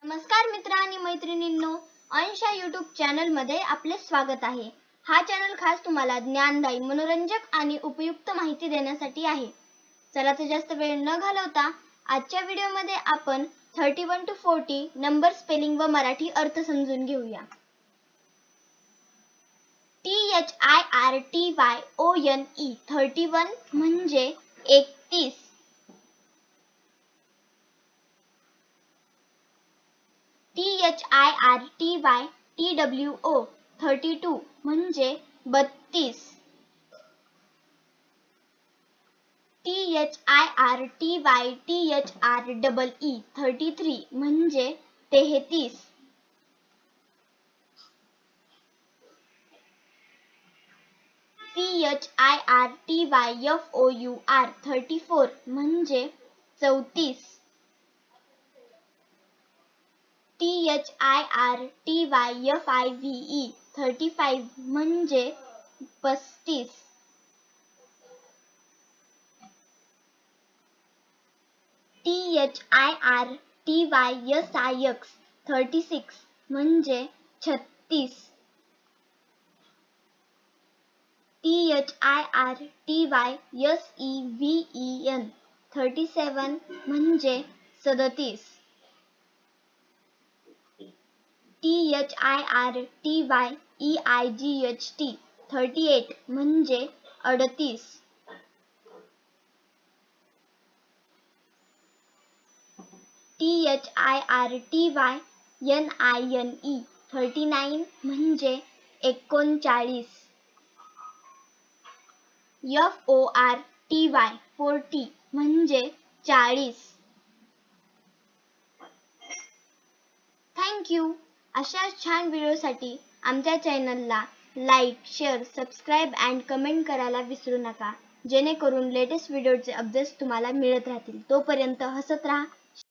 नमस्कार मित्र आणि मैत्रिणींनो, अंशा YouTube चॅनल मध्ये आपले स्वागत आहे. हा चॅनल खास तुम्हाला ज्ञानदायी, मनोरंजक आणि उपयुक्त माहिती देण्यासाठी आहे. चला तर जास्त वेळ न घालवता आजच्या व्हिडिओमध्ये आपण 31 to 40 नंबर स्पेलिंग व मराठी अर्थ समजून घेऊया. THIRTYONE 31 म्हणजे 31. THIRTYTWO 32 म्हणजे 32. THIRTYTHREE 33 म्हणजे 33. THIRTYFOUR 34 म्हणजे 34. THIRTYFIVE 35 म्हणजे 35. THIRTYSIX 36 म्हणजे 36. THIRTYSEVEN 37 म्हणजे 37. THIRTYEIGHT 38 म्हणजे 38. THIRTYNINE 39 म्हणजे 39. FORTY 40 म्हणजे 40. Thank you. अशा छान व्हिडिओसाठी आमच्या चॅनलला like, share, subscribe and comment करायला विसरू नका, जेणेकरून लेटेस्ट व्हिडिओचे अपडेट्स तुम्हाला मिळत राहतील. तोपर्यंत हसत राहा.